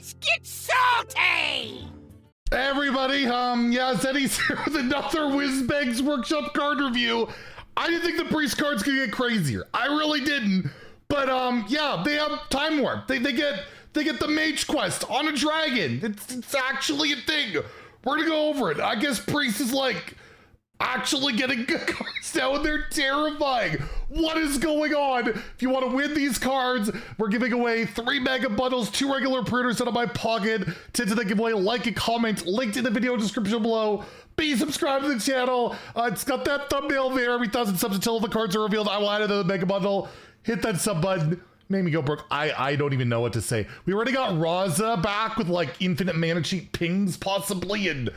Let's get salty! Everybody, yeah, Zeddy's here with another Whizbang's Workshop card review. I didn't think the Priest card's gonna get crazier. I really didn't. But, yeah, they have Time Warp. They get the Mage Quest on a dragon. It's actually a thing. We're gonna go over it. I guess Priest is like actually getting good cards now, and they're terrifying. What is going on? If you want to win these cards, we're giving away 3 mega bundles, 2 regular printers out of my pocket. To the giveaway, like and comment, linked in the video description below. Be subscribed to the channel. It's got that thumbnail there. Every 1,000 subs until the cards are revealed, I will add it to the mega bundle. Hit that sub button. Made me go broke. I don't even know what to say. We already got Raza back with like infinite mana cheat pings possibly, and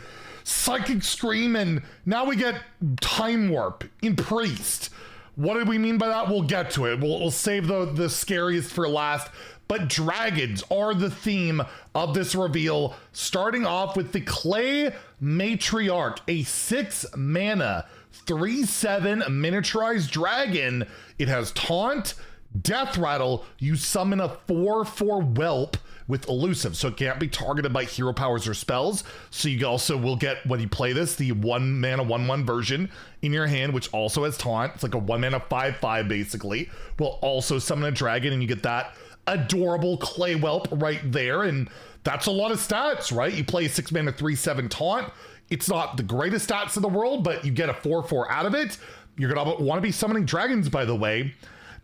Psychic Scream, and now we get Time Warp in Priest. What did we mean by that? We'll get to it. We'll save the scariest for last. But dragons are the theme of this reveal, starting off with the Clay Matriarch, a 6 mana, 3/7 miniaturized dragon. It has Taunt, Death Rattle. You summon a 4/4 Whelp with elusive, so it can't be targeted by hero powers or spells. So you also will get, when you play this, the 1 mana 1/1 version in your hand, which also has Taunt. It's like a 1 mana 5/5 basically. Will also summon a dragon, and you get that adorable Clay Whelp right there. And that's a lot of stats, right? You play a 6 mana 3/7 Taunt. It's not the greatest stats in the world, but you get a 4/4 out of it. You're gonna want to be summoning dragons, by the way,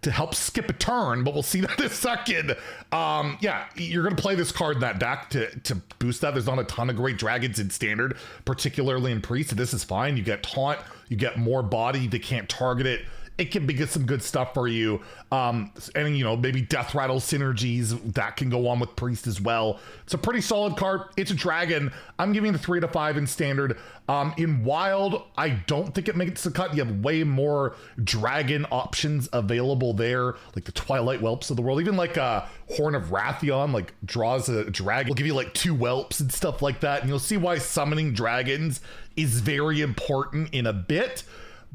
to help skip a turn, but we'll see that in a second. Yeah, you're gonna play this card in that deck to boost that. There's not a ton of great dragons in Standard, particularly in Priest, so this is fine. You get Taunt, you get more body, they can't target it. It can get some good stuff for you. And you know, maybe Death Rattle synergies that can go on with Priest as well. It's a pretty solid card. It's a dragon. I'm giving it a 3 to 5 in Standard. In Wild, I don't think it makes the cut. You have way more dragon options available there, like the Twilight Whelps of the world. Even like Horn of Wrathion, like draws a dragon. Will give you like 2 whelps and stuff like that. And you'll see why summoning dragons is very important in a bit.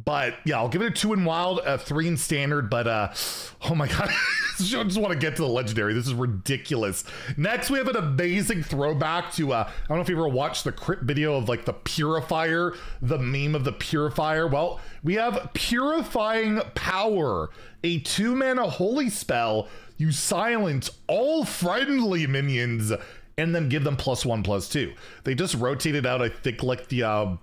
But yeah, I'll give it a 2 in Wild, a 3 in Standard, but oh my god, I just want to get to the Legendary. This is ridiculous. Next, we have an amazing throwback to, I don't know if you ever watched the crypt video of like the Purifier, the meme of the Purifier. Well, we have Purifying Power, a 2 mana holy spell. You silence all friendly minions and then give them +1/+2. They just rotated out, I think, like the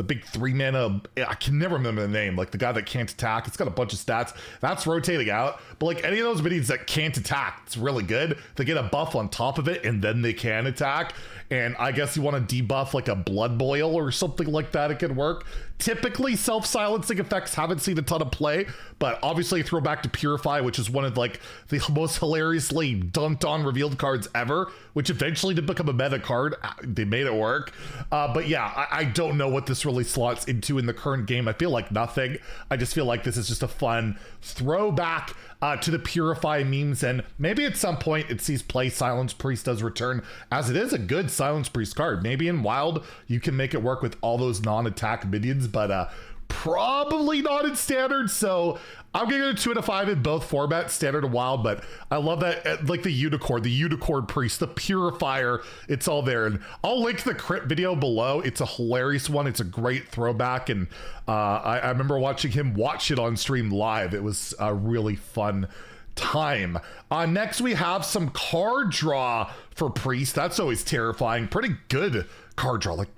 big 3 mana, I can never remember the name, like the guy that can't attack. It's got a bunch of stats. That's rotating out. But like any of those minions that can't attack, it's really good. They get a buff on top of it, and then they can attack. And I guess you want to debuff like a Blood Boil or something like that, it could work. Typically, self-silencing effects haven't seen a ton of play, but obviously throw back to Purify, which is one of like the most hilariously dunked on revealed cards ever, which eventually did become a meta card. They made it work. But yeah, I don't know what this really slots into in the current game. I feel like nothing. I just feel like this is just a fun throwback to the Purify memes, and maybe at some point it sees play. Silence Priest does return, as it is a good Silence Priest card. Maybe in Wild you can make it work with all those non-attack minions, but probably not in Standard. So I'm giving it a 2 out of 5 in both formats, Standard and Wild. But I love that, like the Unicorn Priest, the Purifier, it's all there. And I'll link the crypt video below. It's a hilarious one. It's a great throwback, and I remember watching him watch it on stream live. It was a really fun time. Next, we have some card draw for Priest. That's always terrifying. Pretty good card draw. Like,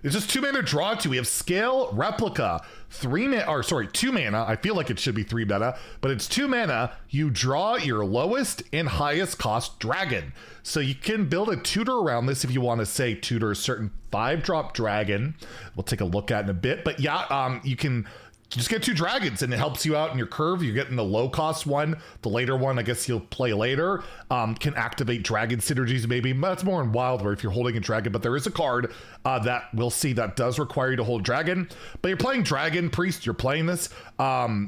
it's just 2 mana draw to. We have Scale Replica, 2 mana. I feel like it should be 3 mana, but it's 2 mana. You draw your lowest and highest cost dragon. So you can build a tutor around this if you want to, say, tutor a certain 5-drop dragon. We'll take a look at in a bit, but yeah, you can just get 2 dragons, and it helps you out in your curve. You're getting the low cost one. The later one, I guess you'll play later, can activate dragon synergies maybe. That's more in Wild, where if you're holding a dragon, but there is a card that we'll see that does require you to hold dragon. But you're playing dragon Priest, you're playing this.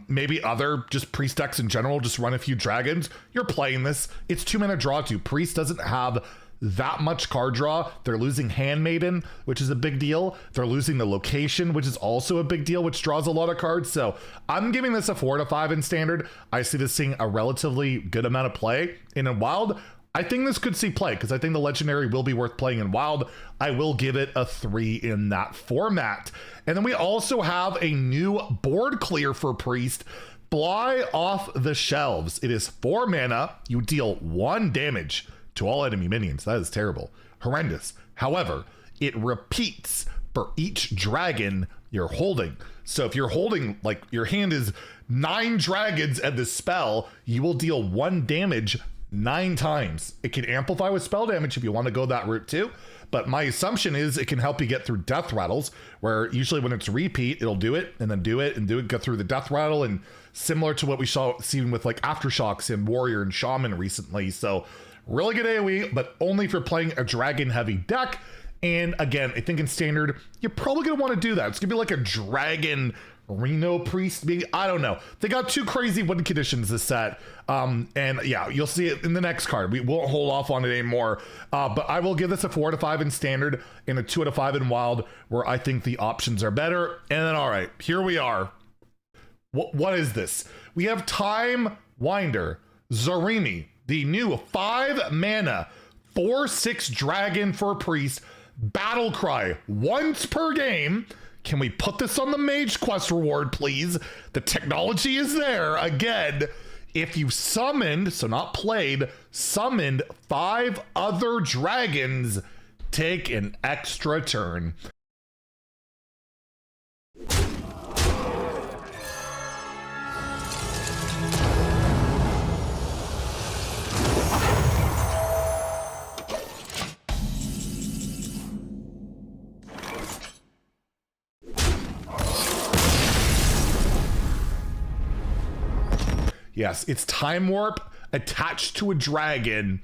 Maybe other just Priest decks in general, just run a few dragons. You're playing this. It's 2 mana draw to. Priest doesn't have that much card draw. They're losing Handmaiden, which is a big deal. They're losing the location, which is also a big deal, which draws a lot of cards. So I'm giving this a 4 to 5 in standard. I see this seeing a relatively good amount of play. And in Wild, I think this could see play because I think the legendary will be worth playing in wild. I will give it a 3 in that format. And then we also have a new board clear for Priest. Fly Off the Shelves. It is 4 mana. You deal 1 damage to all enemy minions. That is terrible. Horrendous. However, it repeats for each dragon you're holding. So if you're holding, like, your hand is 9 dragons and the spell, you will deal 1 damage 9 times. It can amplify with spell damage if you want to go that route too. But my assumption is it can help you get through death rattles, where usually when it's repeat, it'll do it and then do it and do it, go through the death rattle, and similar to what we saw seen with like Aftershocks and Warrior and Shaman recently. So really good AoE, but only if you're playing a dragon heavy deck. And again, I think in standard, you're probably gonna want to do that. It's gonna be like a dragon Reno Priest, maybe. I don't know. They got 2 crazy win conditions this set. And yeah, you'll see it in the next card. We won't hold off on it anymore. But I will give this a 4 out of 5 in standard and a 2 out of 5 in wild, where I think the options are better. And then, all right, here we are. What is this? We have Time Winder, Zarimi, the new 5 mana, 4/6 dragon for Priest, Battle Cry once per game. Can we put this on the Mage Quest reward, please? The technology is there. Again, if you summoned, so not played, summoned 5 other dragons, take an extra turn. Yes, it's Time Warp attached to a dragon.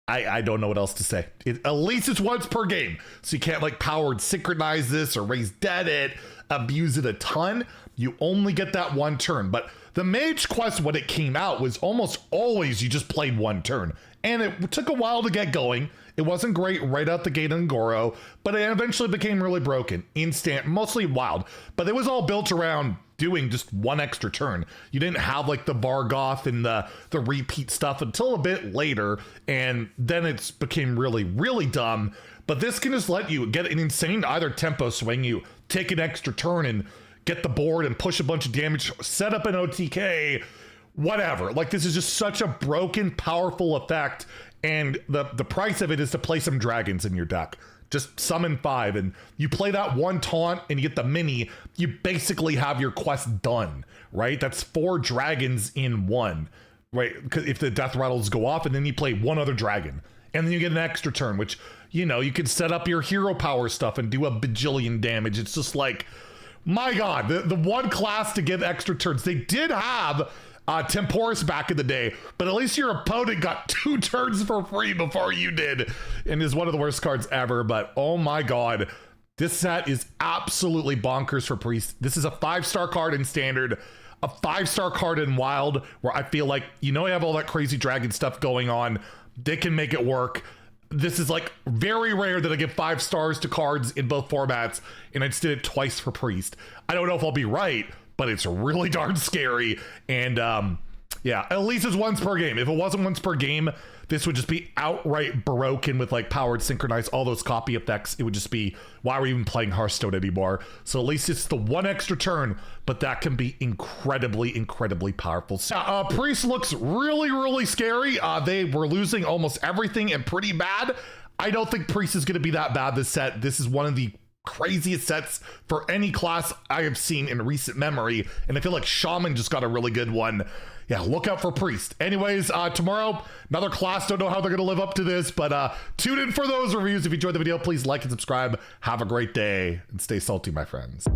I don't know what else to say. At least it's once per game. So you can't like powered synchronize this or raise dead it, abuse it a ton. You only get that 1 turn. But the Mage Quest, when it came out, was almost always you just played 1 turn. And it took a while to get going. It wasn't great right out the gate in Goro, but it eventually became really broken. Instant, mostly wild. But it was all built around doing just 1 extra turn. You didn't have like the Bargoth and the repeat stuff until a bit later, and then it's became really, really dumb. But this can just let you get an insane either tempo swing, you take an extra turn and get the board and push a bunch of damage, set up an OTK, whatever. Like, this is just such a broken, powerful effect, and the price of it is to play some dragons in your deck. Just summon 5, and you play that 1 taunt and you get the mini, you basically have your quest done, right? That's 4 dragons in 1, right? Because if the death rattles go off, and then you play 1 other dragon, and then you get an extra turn, which, you know, you can set up your hero power stuff and do a bajillion damage. It's just like, my God, the 1 class to give extra turns. They did have Temporis back in the day, but at least your opponent got 2 turns for free before you did, and is one of the worst cards ever. But oh my God, this set is absolutely bonkers for Priest. This is a 5-star card in standard, a 5-star card in wild, where I feel like, you know, you have all that crazy dragon stuff going on. They can make it work. This is like very rare that I give 5 stars to cards in both formats, and I just did it twice for Priest. I don't know if I'll be right, but it's really darn scary. And yeah, at least it's once per game. If it wasn't once per game, this would just be outright broken with like powered synchronize, all those copy effects. It would just be, why are we even playing Hearthstone anymore? So at least it's the 1 extra turn, but that can be incredibly, incredibly powerful. So, Priest looks really, really scary. They were losing almost everything and pretty bad. I don't think Priest is going to be that bad this set. This is one of the craziest sets for any class I have seen in recent memory, and I feel like Shaman just got a really good one. Yeah, look out for Priest. Anyways, tomorrow, another class. Don't know how they're going to live up to this, but tune in for those reviews. If you enjoyed the video, please like and subscribe. Have a great day, and stay salty, my friends.